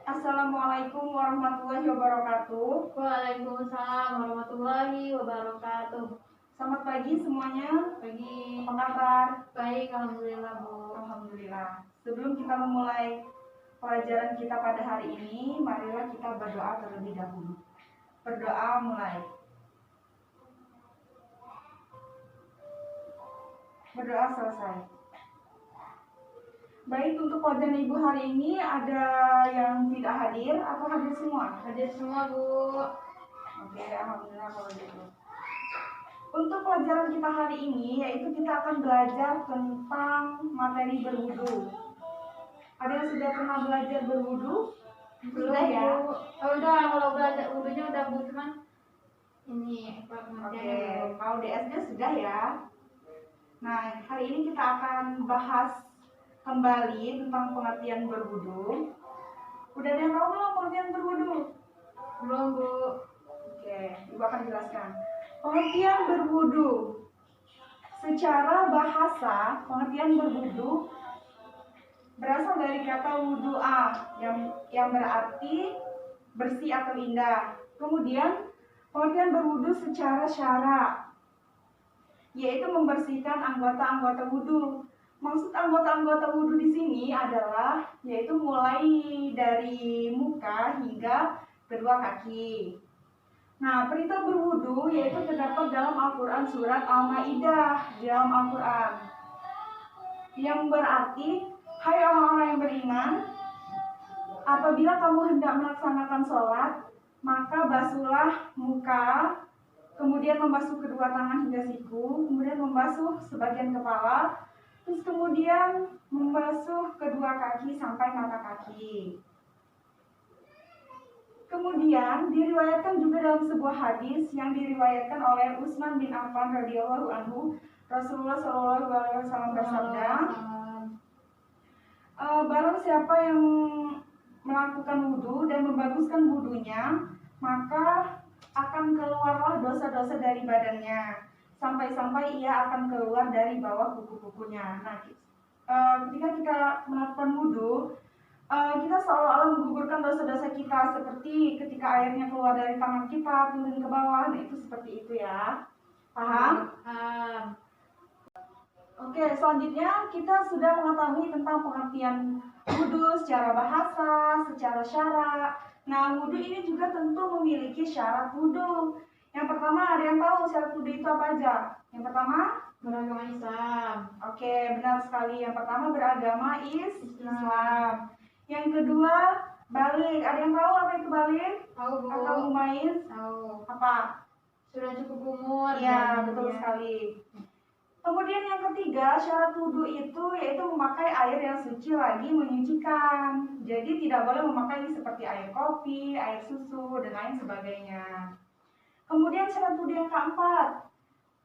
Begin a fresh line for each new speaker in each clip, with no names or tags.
Assalamualaikum warahmatullahi wabarakatuh.
Waalaikumsalam warahmatullahi wabarakatuh.
Selamat pagi semuanya.
Pagi.
Apa kabar?
Baik, alhamdulillah Bu.
Alhamdulillah. Sebelum kita memulai pelajaran kita pada hari ini, marilah kita berdoa terlebih dahulu. Berdoa mulai. Berdoa selesai. Baik, untuk pelajaran Ibu hari ini ada yang tidak hadir atau hadir semua?
Hadir semua Bu.
Oke, alhamdulillah kalau gitu. Untuk pelajaran kita hari ini yaitu kita akan belajar tentang materi berwudu. Ada yang sudah pernah belajar berwudu?
Belum
Sudah ya?
Bu. Oh, udah, kalau belajar wudunya udah Bu, cuman ini
Oke,
pengertiannya belum.
kalau di SD sudah ya. Nah, hari ini kita akan bahas kembali tentang pengertian berwudu. Udah ada yang tahu belum pengertian berwudu?
Belum Bu.
Oke, Ibu akan jelaskan. Pengertian berwudu. Secara bahasa, pengertian berwudu berasal dari kata wudu'a yang berarti bersih atau indah. Kemudian, pengertian berwudu secara syara, yaitu membersihkan anggota-anggota wudu. Maksud anggota-anggota wudu di sini adalah yaitu mulai dari muka hingga kedua kaki. Nah, perintah berwudu yaitu terdapat dalam Al-Quran surat Al-Ma'idah di dalam Al-Quran, yang berarti, hai orang-orang yang beriman, apabila kamu hendak melaksanakan sholat, maka basuhlah muka, kemudian membasuh kedua tangan hingga siku, kemudian membasuh sebagian kepala, terus kemudian membasuh kedua kaki sampai mata kaki. Kemudian diriwayatkan juga dalam sebuah hadis yang diriwayatkan oleh Utsman bin Affan radhiyallahu anhu, Rasulullah shallallahu alaihi wasallam bersabda, barang siapa yang melakukan wudhu dan membaguskan wudhunya, maka akan keluarlah dosa-dosa dari badannya, sampai-sampai ia akan keluar dari bawah kuku-kukunya. Nah, ketika kita melakukan wudhu, kita seolah-olah menggugurkan dosa-dosa kita, seperti ketika airnya keluar dari tangan kita turun ke bawah. Nah, itu seperti itu ya. Paham?
Paham.
Oke, selanjutnya kita sudah mengetahui tentang pengertian wudhu secara bahasa, secara syara. Nah, wudhu ini juga tentu memiliki syarat wudhu. Yang pertama, ada yang tahu syarat wudhu itu apa aja? Yang pertama,
Beragama Islam.
Oke, benar sekali. Yang pertama, beragama Islam. Yang kedua, balik. Ada yang tahu apa itu balik?
Tahu Bu.
Atau mumayyiz?
Tahu.
Apa?
Sudah cukup umur.
Iya, betul sekali. Kemudian yang ketiga, syarat wudhu itu yaitu memakai air yang suci lagi menyucikan. Jadi tidak boleh memakai seperti air kopi, air susu, dan lain sebagainya. Kemudian syarat wudhu yang keempat,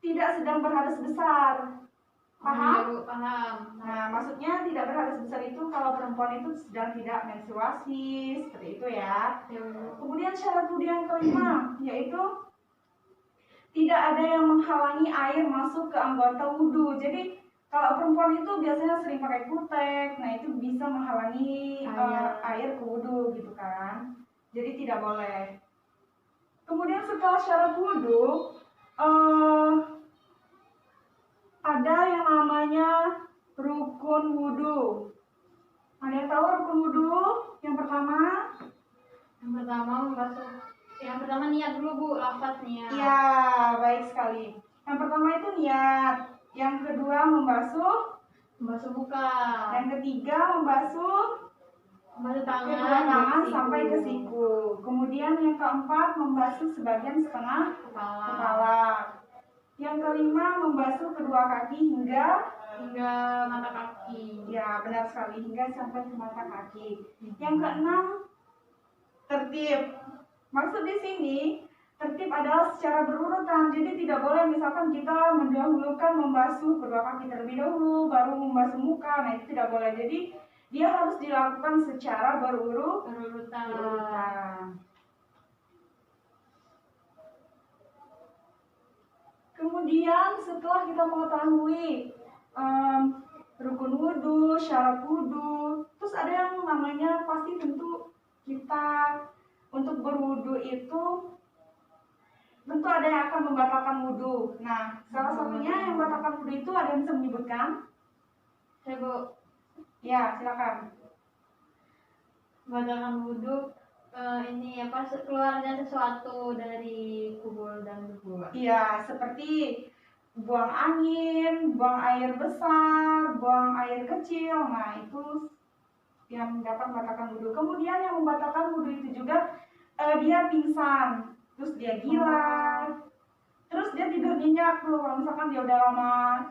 tidak sedang berhadas besar. Paham?
Paham.
Nah, maksudnya tidak berhadas besar itu kalau perempuan itu sedang tidak menstruasi, seperti itu ya. Kemudian syarat wudhu yang kelima, yaitu tidak ada yang menghalangi air masuk ke anggota wudhu. Jadi kalau perempuan itu biasanya sering pakai kutek, nah itu bisa menghalangi air ke wudhu gitu kan. Jadi tidak boleh. Kemudian setelah syarat wudhu, ada yang namanya rukun wudhu. Ada yang tahu rukun wudhu? Yang pertama?
Yang pertama niat dulu Bu, lafaz niat.
Iya, baik sekali. Yang pertama itu niat. Yang kedua membasuh
muka.
Yang ketiga membasuh kedua tangan sampai ke siku. Kemudian yang keempat membasuh sebagian setengah kepala. Yang kelima membasuh kedua kaki hingga
mata kaki.
Ya, benar sekali, hingga sampai ke mata kaki. Yang keenam, tertib. Maksud di sini tertib adalah secara berurutan. Jadi tidak boleh misalkan kita mendahulukan membasuh kedua kaki terlebih dahulu, baru membasuh muka. Nah, itu tidak boleh. Jadi dia harus dilakukan secara berurutan. Kemudian setelah kita mengetahui rukun wudhu, syarat wudhu, terus ada yang namanya pasti tentu kita untuk berwudu itu tentu ada yang akan membatalkan wudu. Nah, salah satunya yang membatalkan wudu itu ada yang bisa menyebutkan?
Saya Bu,
Ya, silakan.
batalkan wudhu ini apa keluarnya sesuatu dari kubur dan debu.
Iya, seperti buang angin, buang air besar, buang air kecil. Nah, itu yang dapat membatalkan wudhu. Kemudian yang membatalkan wudhu itu juga dia pingsan, terus dia gila, terus dia tidur nyenyak tuh. Kalau misalkan dia udah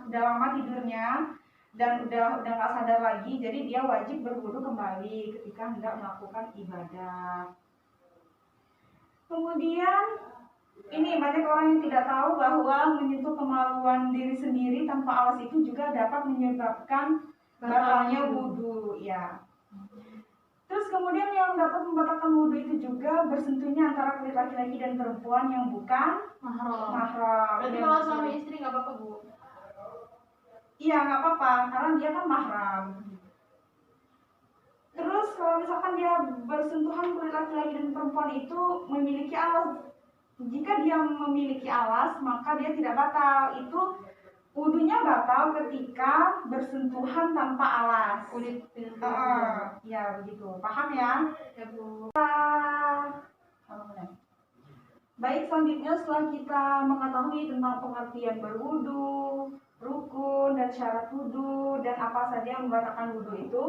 lama tidurnya dan udah nggak sadar lagi, jadi dia wajib berwudhu kembali ketika hendak melakukan ibadah. Kemudian ini banyak orang yang tidak tahu bahwa menyentuh kemaluan diri sendiri tanpa alas itu juga dapat menyebabkan batalnya wudhu, ya. Terus kemudian yang dapat membatalkan wudhu itu juga bersentuhnya antara kulit laki-laki dan perempuan yang bukan mahram.
Berarti kalau suami istri nggak apa-apa Bu?
Iya, nggak apa-apa karena dia kan mahram. Terus kalau misalkan dia bersentuhan kulit laki-laki dan perempuan itu memiliki alas, jika dia memiliki alas maka dia tidak batal. Itu wudunya batal ketika bersentuhan tanpa alas.
Kulit
Ya begitu, paham ya?
ya Bu.
Baik, selanjutnya setelah kita mengetahui tentang pengertian berwudu, rukun dan syarat wudu dan apa saja yang membatalkan wudu itu,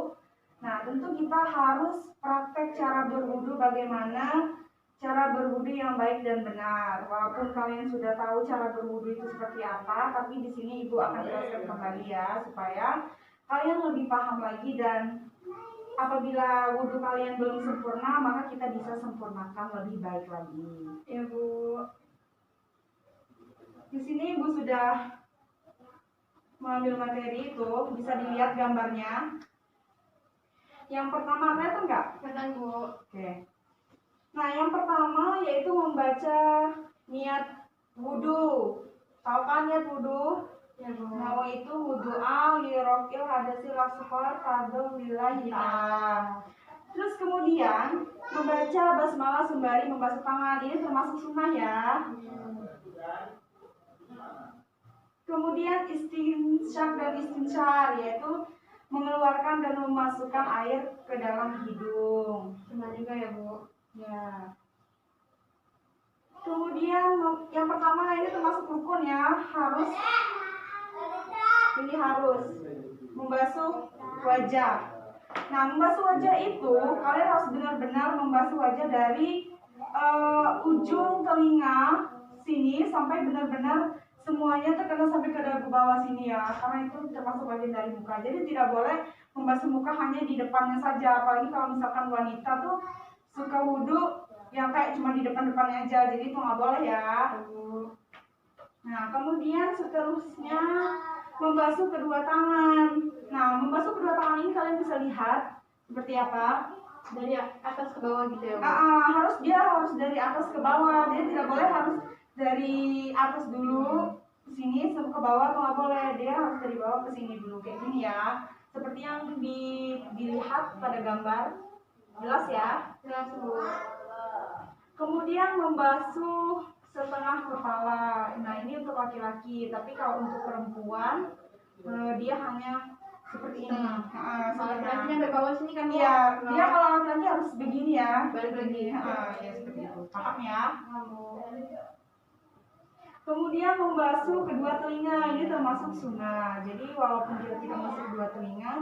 nah tentu kita harus praktek cara berwudu, bagaimana cara berwudu yang baik dan benar. Walaupun kalian sudah tahu cara berwudu itu seperti apa, tapi di sini Ibu akan jelaskan kembali ya supaya kalian lebih paham lagi, dan apabila wudu kalian belum sempurna maka kita bisa sempurnakan lebih baik lagi.
Ya Bu.
Di sini Ibu sudah mengambil materi itu, bisa dilihat gambarnya. Yang pertama kelihatan nggak?
Kelihatan Bu.
Oke. Nah, yang pertama yaitu membaca niat wudu. Tahu kan niat wudu?
Ya Bu.
Nah, itu wudu'a li rafil hadasil asghar qadam lillahi ta'ala. Terus kemudian membaca basmalah sembari membasuh tangan, ini termasuk sunnah ya. Kemudian istinsyak dan istinsyar, yaitu mengeluarkan dan memasukkan air ke dalam hidung.
Sunnah juga ya Bu.
Ya. Kemudian yang pertama ini termasuk rukun ya, harus membasuh wajah. Nah, membasuh wajah itu kalian harus benar-benar membasuh wajah dari ujung telinga sini sampai benar-benar semuanya terkena sampai ke dagu bawah sini ya, karena itu termasuk bagian dari muka. Jadi tidak boleh membasuh muka hanya di depannya saja, apalagi kalau misalkan wanita tuh suka wudhu yang kayak cuma di depan-depannya aja, jadi itu nggak boleh ya. Nah, kemudian seterusnya membasuh kedua tangan. Nah, membasuh kedua tangan ini kalian bisa lihat seperti apa?
Dari atas ke bawah gitu ya Bu.
Harus dari atas ke bawah. Dia tidak boleh harus dari atas dulu ke sini sampai ke bawah, atau nggak boleh. Dia harus dari bawah ke sini dulu kayak gini ya. Seperti yang dilihat pada gambar. Jelas ya?
Jelas Bu.
Kemudian membasuh setengah kepala. Nah, ini untuk laki-laki, tapi kalau untuk perempuan dia hanya seperti ini.
Laki-laki sampai bawah sini kan Bu?
Iya, dia kalau laki-laki harus begini ya.
Balik lagi.
Ya seperti itu. Paham ya? Kemudian membasuh kedua telinga, ini termasuk sunnah. Jadi walaupun kita tidak membasuh kedua telinga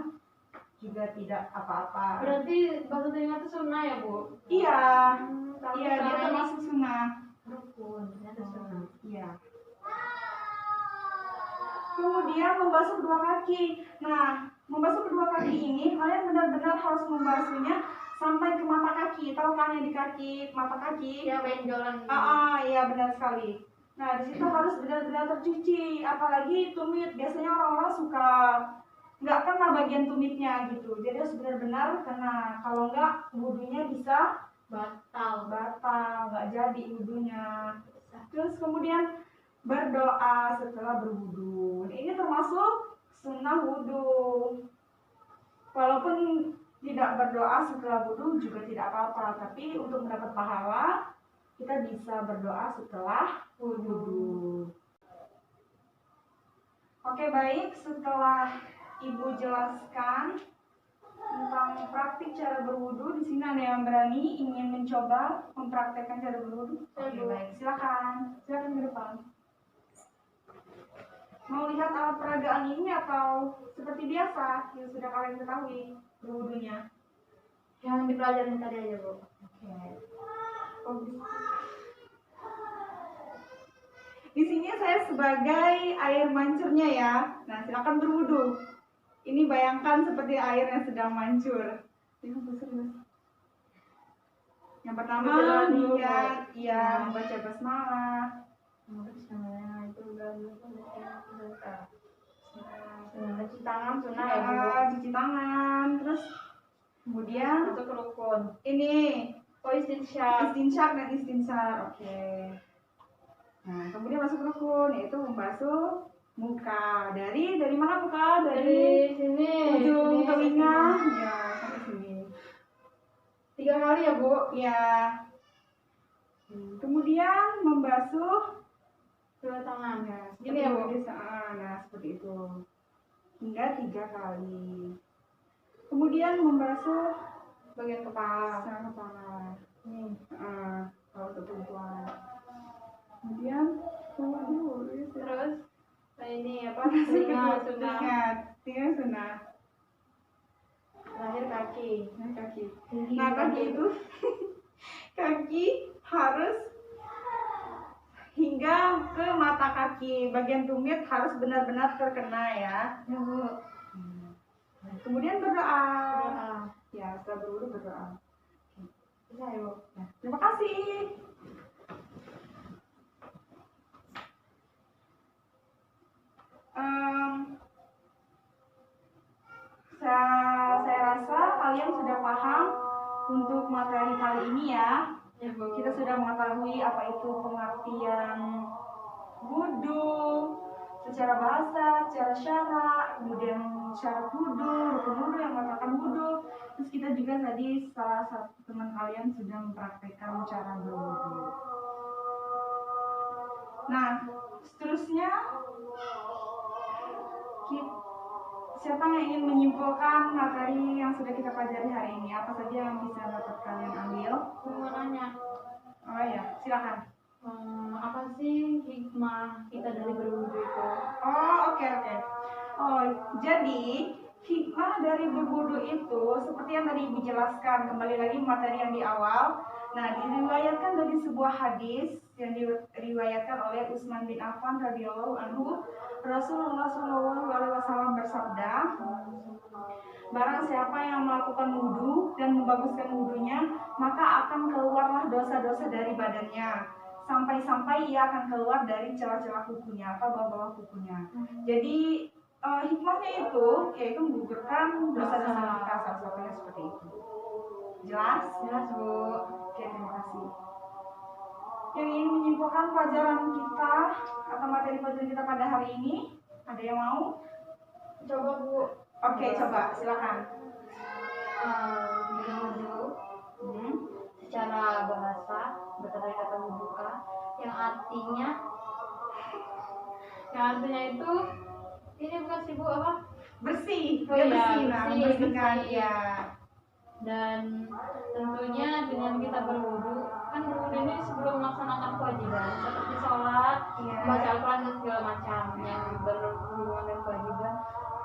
juga tidak apa-apa.
Berarti basuh telinga itu sunnah ya Bu?
Iya.
Tapi
Iya, dia termasuk sunnah.
rukun, ternyata sunnah.
Iya. Kemudian membasuh kedua kaki. Nah, membasuh kedua kaki ini kalian benar-benar harus membasuhnya sampai ke mata kaki. Tahu kan yang di kaki, mata kaki?
Ya, benjolan.
Iya benar sekali. Nah, di situ harus benar-benar tercuci. Apalagi tumit, biasanya orang-orang suka nggak kena bagian tumitnya gitu. Jadi harus benar-benar kena. Kalau nggak, wudunya bisa
batal,
nggak jadi wudunya. Terus kemudian berdoa setelah berwudu. Ini termasuk sunnah wudu. Walaupun tidak berdoa setelah wudhu juga tidak apa-apa, tapi untuk mendapat pahala kita bisa berdoa setelah wudhu. Oke, baik, setelah Ibu jelaskan tentang praktik cara berwudu, di sini ada yang berani ingin mencoba mempraktekkan cara berwudu? Oke, baik, silakan ke depan. Mau lihat alat peragaan ini atau seperti biasa yang sudah kalian ketahui berwudunya?
Yang dipelajarin tadi aja, Bu.
Oke. Di sini saya sebagai air mancurnya ya. Nah, silakan berwudu. Ini bayangkan seperti air yang sedang mancur. Yang pertama, niat ya membaca basmalah.
Cuci tangan sunnah ya, Bu.
Cuci tangan, terus kemudian
Masuk ke rukun.
ini
Istinsyak.
dan istinsar. Oke. Nah, kemudian masuk rukun yaitu membasuh muka. Dari mana muka?
Dari sini.
Ujung
Sini,
telinga
sini.
ya sampai sini.
3 kali ya, Bu?
Ya. Kemudian membasuh
Kedua tangan.
ya,
Gini ya, Bu?
Nah, seperti itu. Hingga 3 kali. Kemudian membasuh
Bagian kepala.
setengah kepala.
Nih.
Kalau untuk perempuan. Kemudian
Terus ini apa? Telinga sunnah.
Telinga sunnah.
Terakhir kaki.
Kaki.
Tinggi
Nah, kaki itu kaki harus hingga ke mata kaki. Bagian tumit harus benar-benar terkena ya.
Ya, Bu.
Kemudian berdoa.
Doa.
Ya, setelah berwudu berdoa.
Bisa ya, Bu?
Nah, terima kasih. Saya rasa kalian sudah paham untuk materi kali ini ya.
Ya, Bu.
Kita sudah mengetahui apa itu pengertian wudu secara bahasa, secara syarak, kemudian syarat wudu, rukun wudu yang mengatakan wudu. Terus kita juga tadi salah satu teman kalian sudah mempraktekkan cara berwudu. Nah, seterusnya siapa yang ingin menyimpulkan materi yang sudah kita pelajari hari ini? Apa saja yang bisa dapat kalian ambil?
Mau nanya.
Oh ya, silakan.
Apa sih hikmah kita dari berwudu itu?
Oh, oke. Oh, jadi hikmah dari berwudu itu seperti yang tadi Ibu jelaskan, kembali lagi materi yang di awal. Nah, diriwayatkan dari sebuah hadis yang diriwayatkan oleh Utsman bin Affan radhiyallahu anhu, Rasulullah SAW bersabda, barang siapa yang melakukan wudu dan membaguskan wudunya, maka akan keluarlah dosa-dosa dari badannya, sampai-sampai ia akan keluar dari celah-celah kukunya atau bawah-bawah kukunya. Jadi hikmahnya itu yaitu menggugurkan dosa-dosa kita, salah satunya seperti itu. Jelas?
Jelas, Bu.
Oke, terima kasih. Yang ingin menyimpulkan pelajaran kita atau materi pelajaran kita pada hari ini, ada yang mau?
Coba, Bu.
Oke, coba silakan.
Berwudu secara bahasa berasal dari kata wudu'a yang artinya itu ini bukan sih, Bu, apa?
Bersih,
Oh
ya,
iya,
bersih, nah,
bersih,
membersihkan,
bersih.
ya.
Dan tentunya dengan kita berwudu, kan berwudu ini sebelum melaksanakan kewajiban seperti sholat,
Iya.
baca Al-Quran dan segala macam yang berhubungan dengan kewajiban.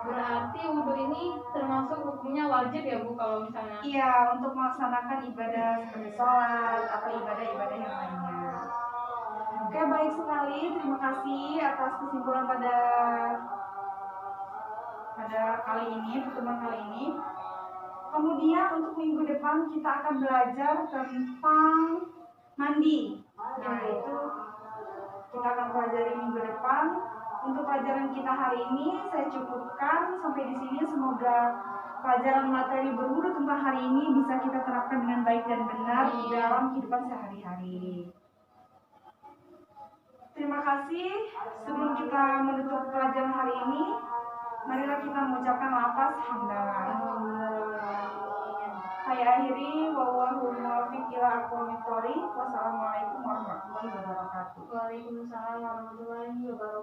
Berarti wudu ini termasuk hukumnya wajib ya, Bu, kalau misalnya?
Iya, untuk melaksanakan ibadah seperti sholat atau ibadah-ibadah yang lainnya. Oke, baik sekali. Terima kasih atas kesimpulan pada kali ini, pertemuan kali ini. Kemudian untuk minggu depan kita akan belajar tentang mandi. Nah, itu kita akan pelajari minggu depan. Untuk pelajaran kita hari ini saya cukupkan sampai di sini. Semoga pelajaran materi berwudu tentang hari ini bisa kita terapkan dengan baik dan benar di dalam kehidupan sehari-hari. Terima kasih. Sebelum kita menutup pelajaran hari ini, marilah kita mengucapkan lafaz hamdalah. Saya akhiri, wallahul muwaffiq ila aqwamit thoriq. Wassalamualaikum warahmatullahi wabarakatuh.
Waalaikumsalam warahmatullahi wabarakatuh.